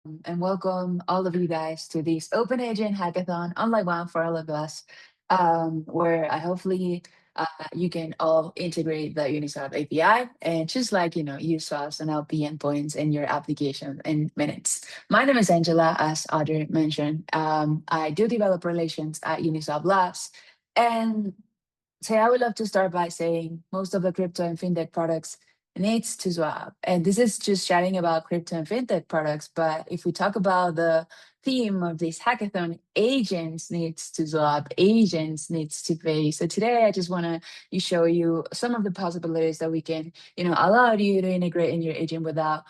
and welcome all of you guys to this Open Agent Hackathon, online one for all of us, where I hopefully you can all integrate the Uniswap API and just like, use swaps and LP endpoints in your application in minutes. My name is Angela, as Audrey mentioned. I do developer relations at Uniswap Labs. And so I would love to start by saying most of the crypto and fintech products needs to swap. And this is just chatting about crypto and fintech products. But if we talk about the theme of this hackathon, agents needs to swap, agents needs to pay. So today I just want to show you some of the possibilities that we can, allow you to integrate in your agent without,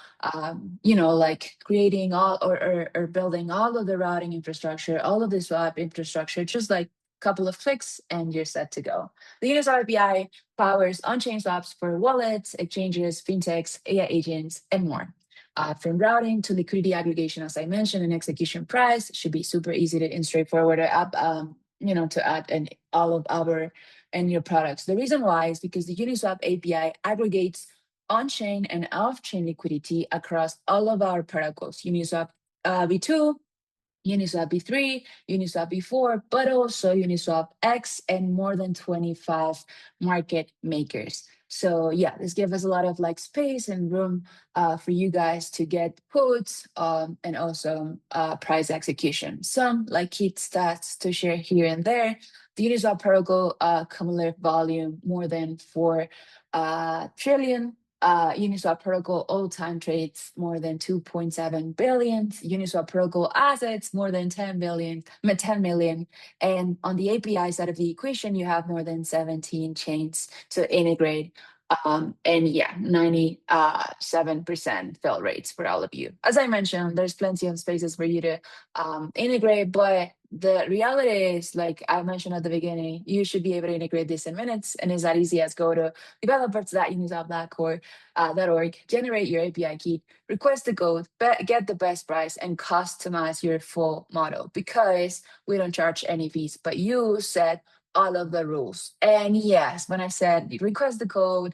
like creating all or building all of the routing infrastructure, all of the swap infrastructure, just like couple of clicks and you're set to go. The Uniswap API powers on-chain swaps for wallets, exchanges, fintechs, AI agents, and more. From routing to liquidity aggregation, as I mentioned, and execution price should be super easy to and straightforward to to add in all of our and your products. The reason why is because the Uniswap API aggregates on-chain and off-chain liquidity across all of our protocols. Uniswap v2, Uniswap B3, Uniswap B4, but also Uniswap X and more than 25 market makers. So yeah, this gives us a lot of like space and room for you guys to get quotes and also price execution. Some like key stats to share here and there. The Uniswap protocol cumulative volume more than 4 trillion. Uniswap Protocol all-time trades more than 2.7 billion. Uniswap Protocol assets more than 10 billion, 10 million. And on the API side of the equation, you have more than 17 chains to integrate. And yeah, 97% fill rates for all of you. As I mentioned, there's plenty of spaces for you to integrate, but the reality is, like I mentioned at the beginning, you should be able to integrate this in minutes, and it's that easy as go to developers.uniswap.org, generate your API key, request the code, get the best price, and customize your full model because we don't charge any fees, but you set all of the rules. And yes, when I said request the code,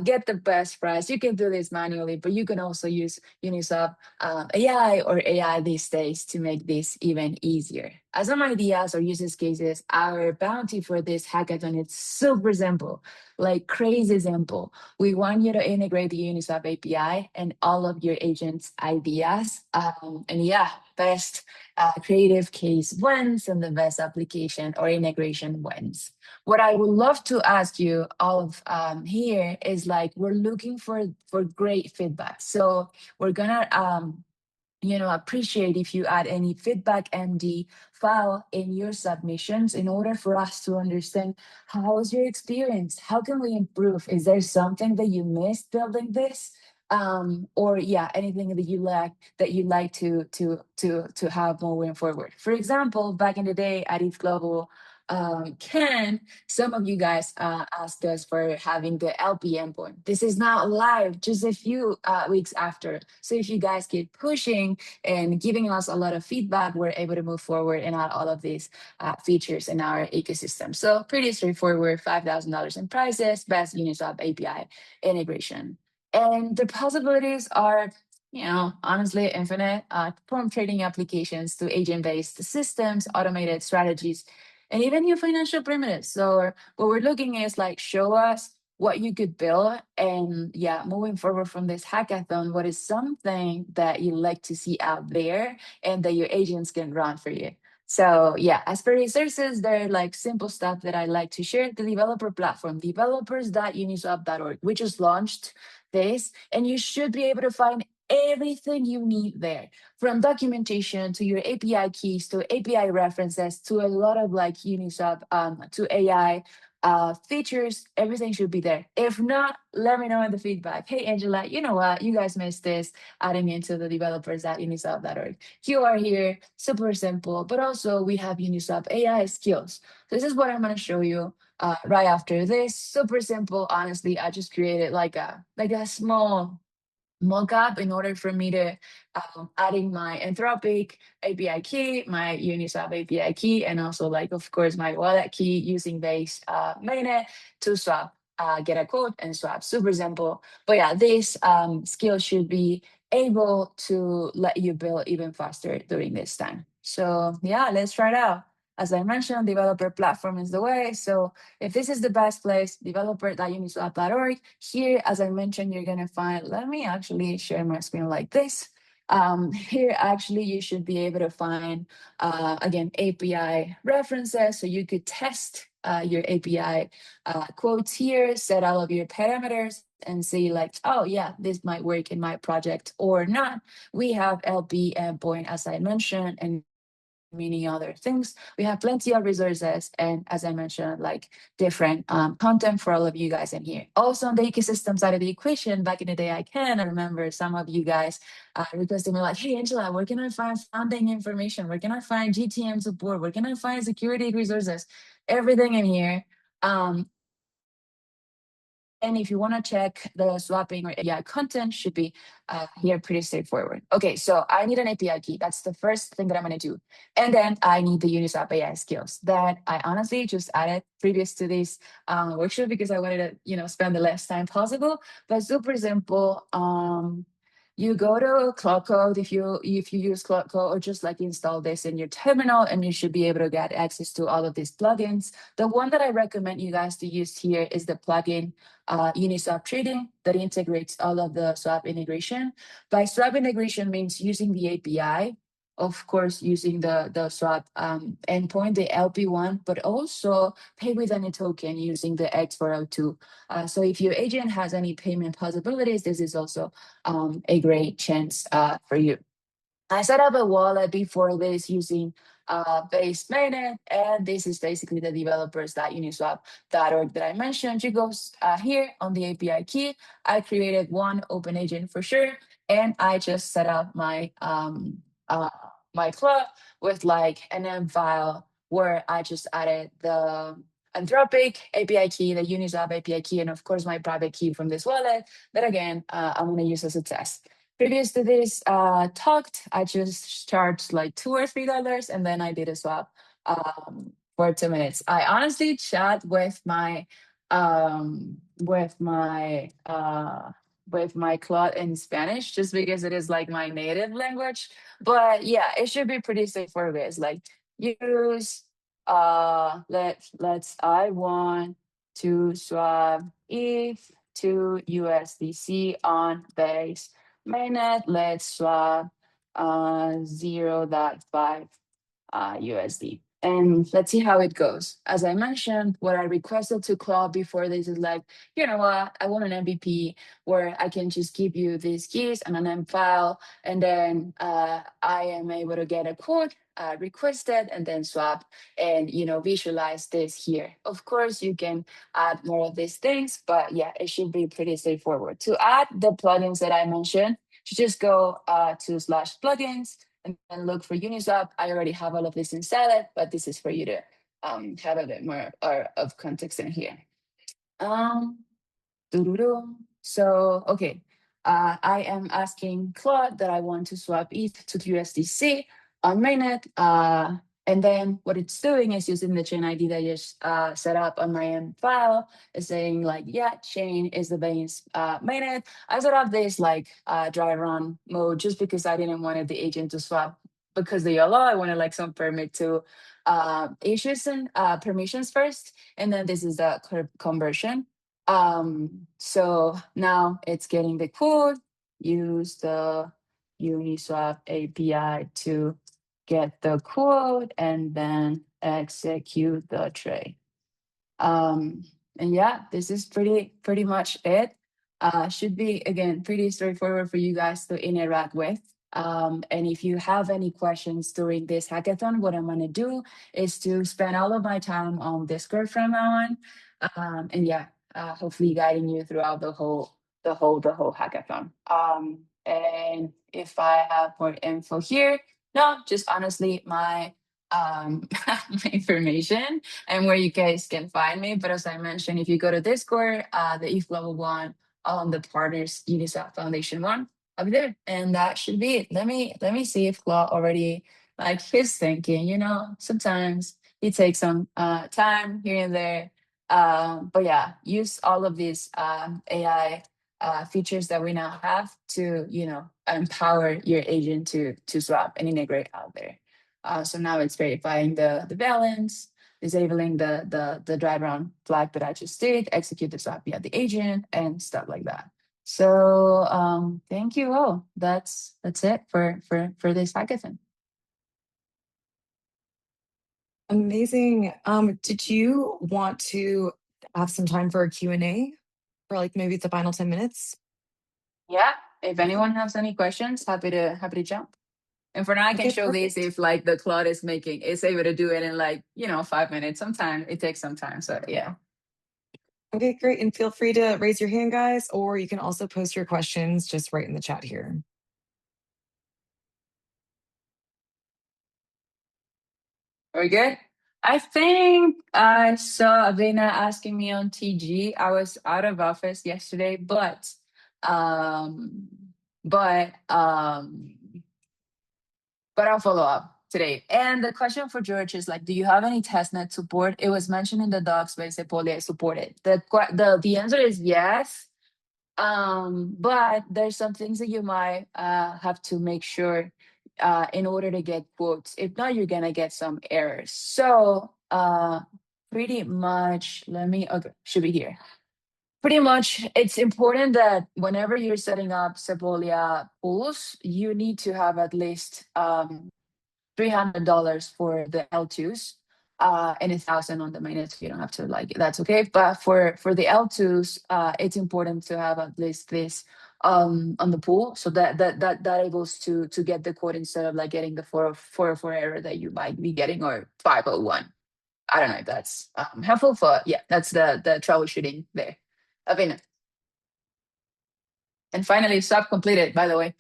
get the best price, you can do this manually, but you can also use Uniswap AI or AI these days to make this even easier. As some ideas or use cases, our bounty for this hackathon is super simple, like crazy simple. We want you to integrate the Uniswap API and all of your agents' ideas. And yeah, best creative case wins and the best application or integration wins. What I would love to ask you all of here is like we're looking for great feedback. So we're gonna appreciate if you add any feedback.md file in your submissions in order for us to understand how was your experience, how can we improve, is there something that you missed building this, or yeah, anything that you like to have moving forward. For example, back in the day at East Global, can some of you guys asked us for having the LP endpoint. This is not live, just a few weeks after. So if you guys keep pushing and giving us a lot of feedback, we're able to move forward and add all of these features in our ecosystem. So pretty straightforward, $5,000 in prices, best Uniswap API integration. And the possibilities are honestly infinite, from trading applications to agent-based systems, automated strategies, and even new financial primitives. So what we're looking is like, show us what you could build. And yeah, moving forward from this hackathon, what is something that you like to see out there and that your agents can run for you? So yeah, as per resources, they're like simple stuff that I like to share. The developer platform, developers.uniswap.org. We just launched this, and you should be able to find everything you need there, from documentation to your API keys to API references to a lot of like Uniswap to AI features. Everything should be there. If not, let me know in the feedback. Hey, Angela, you know what? You guys missed this, adding into the developers at uniswap.org. You are here, super simple, but also we have Uniswap AI skills. This is what I'm going to show you right after this. Super simple. Honestly, I just created like a small mockup in order for me to adding my Anthropic API key, my Uniswap API key, and also like, of course, my wallet key using base mainnet to swap, get a code and swap. Super simple. But yeah, this skill should be able to let you build even faster during this time. So yeah, let's try it out. As I mentioned, developer platform is the way. So if this is the best place, developer.uniswap.org. Here, as I mentioned, you're gonna find, let me actually share my screen like this. Here, actually, you should be able to find, again, API references. So you could test your API quotes here, set all of your parameters and see like, oh yeah, this might work in my project or not. We have LP endpoint, as I mentioned, and many other things. We have plenty of resources and, as I mentioned, like different content for all of you guys in here. Also on the ecosystem side of the equation, back in the day, I remember some of you guys requesting me like, hey Angela, where can I find founding information? Where can I find GTM support? Where can I find security resources? Everything in here. And if you want to check the swapping or API content, should be here pretty straightforward. Okay, so I need an API key. That's the first thing that I'm going to do. And then I need the Uniswap AI skills that I honestly just added previous to this workshop because I wanted to, spend the less time possible. But super simple. You go to Claude Code if you use Claude Code, or just like install this in your terminal, and you should be able to get access to all of these plugins. The one that I recommend you guys to use here is the plugin Uniswap Trading that integrates all of the swap integration. By swap integration means using the API, of course, using the swap endpoint, the LP one, but also pay with any token using the X402. So if your agent has any payment possibilities, this is also a great chance for you. I set up a wallet before this using base mainnet, and this is basically the developers.uniswap.org that I mentioned. You go here on the API key. I created one open agent for sure, and I just set up my club with like an M file where I just added the Anthropic API key, the Uniswap API key, and of course my private key from this wallet that again I'm going to use as a test. Previous to this talked, I just charged like $2 or $3, and then I did a swap for 2 minutes. I honestly chat um, with my uh, with my Claude in Spanish just because it is like my native language. But yeah, it should be pretty straightforward. It's like use let's I want to swap ETH to USDC on base mainnet. Let's swap 0.5 USD. And let's see how it goes. As I mentioned, what I requested to Claude before this is like, you know what, I want an MVP where I can just give you these keys and an M file, and then I am able to get a code requested and then swap and visualize this here. Of course, you can add more of these things, but yeah, it should be pretty straightforward. To add the plugins that I mentioned, you just go to slash plugins and then look for Uniswap. I already have all of this installed, but this is for you to have a bit more of context in here. Um, so, okay, I am asking Claude that I want to swap ETH to USDC on mainnet. And then what it's doing is using the chain ID that I just set up on my M file, is saying like, yeah, chain is the base mainnet. I set up this like dry run mode just because I didn't want the agent to swap because the YOLO. I wanted like some permit to issues and permissions first. And then this is the conversion. So now it's getting the code, use the Uniswap API to get the code, and then execute the trade. And yeah, this is pretty much it. Should be again pretty straightforward for you guys to interact with. And if you have any questions during this hackathon, what I'm gonna do is to spend all of my time on Discord from now on. And yeah, hopefully guiding you throughout the whole hackathon. And if I have more info here, no, just honestly my my information and where you guys can find me. But as I mentioned, if you go to Discord, the ETH level one on the partners Uniswap Foundation one, I'll be there. And that should be it. Let me see if Claude already like his thinking, sometimes he takes some time here and there. But yeah, use all of these AI features that we now have to, empower your agent to swap and integrate out there. So now it's verifying the balance, disabling the dry run flag that I just did, execute the swap via the agent, and stuff like that. So thank you all. That's it for this hackathon. Amazing. Did you want to have some time for a Q&A for like maybe the final 10 minutes? Yeah. If anyone has any questions, happy to jump. And for now, I can Okay, show perfect. this if like the Claude is able to do it in like, 5 minutes. Sometimes it takes some time. So yeah. Okay, great. And feel free to raise your hand, guys, or you can also post your questions just right in the chat here. Very good. I think I saw Avena asking me on TG. I was out of office yesterday, um, but um, but I'll follow up today. And the question for George is like, do you have any testnet support? It was mentioned in the docs by Sepolia supported. The answer is yes. But there's some things that you might have to make sure in order to get quotes. If not, you're gonna get some errors. So pretty much, okay, should be here. Pretty much, it's important that whenever you're setting up Sepolia pools, you need to have at least $300 for the L2s, and 1,000 on the mainnet. You don't have to like it. That's okay. But for the L2s, it's important to have at least this on the pool, so that able to get the quote instead of like getting the 404 error that you might be getting, or 501. I don't know if that's helpful. For yeah, that's the troubleshooting there. Avina. And finally, sub completed, by the way.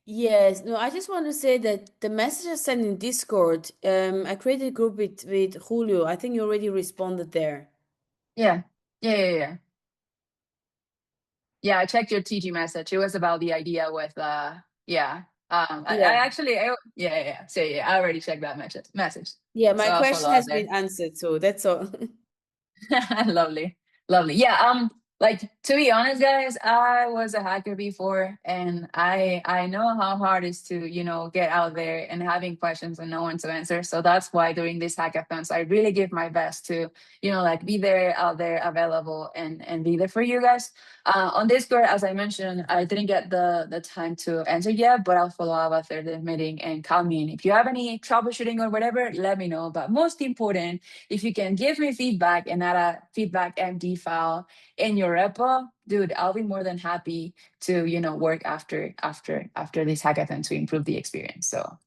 Yes, no, I just want to say that the message I sent in Discord, I created a group with Julio. I think you already responded there. Yeah. Yeah. Yeah, I checked your TG message. It was about the idea with yeah. I Yeah. actually yeah. So yeah, I already checked that message. Yeah, So my I'll follow question up has there. been answered, so that's all. Lovely. Lovely. Yeah, like to be honest, guys, I was a hacker before, and I know how hard it is to, get out there and having questions and no one to answer. So that's why during these hackathons I really give my best to, like be there, out there, available, and be there for you guys. On Discord, as I mentioned, I didn't get the time to answer yet, but I'll follow up after the meeting and call me in. If you have any troubleshooting or whatever, let me know. But most important, if you can give me feedback and add a feedback.md file in your repo, dude, I'll be more than happy to, work after this hackathon to improve the experience. So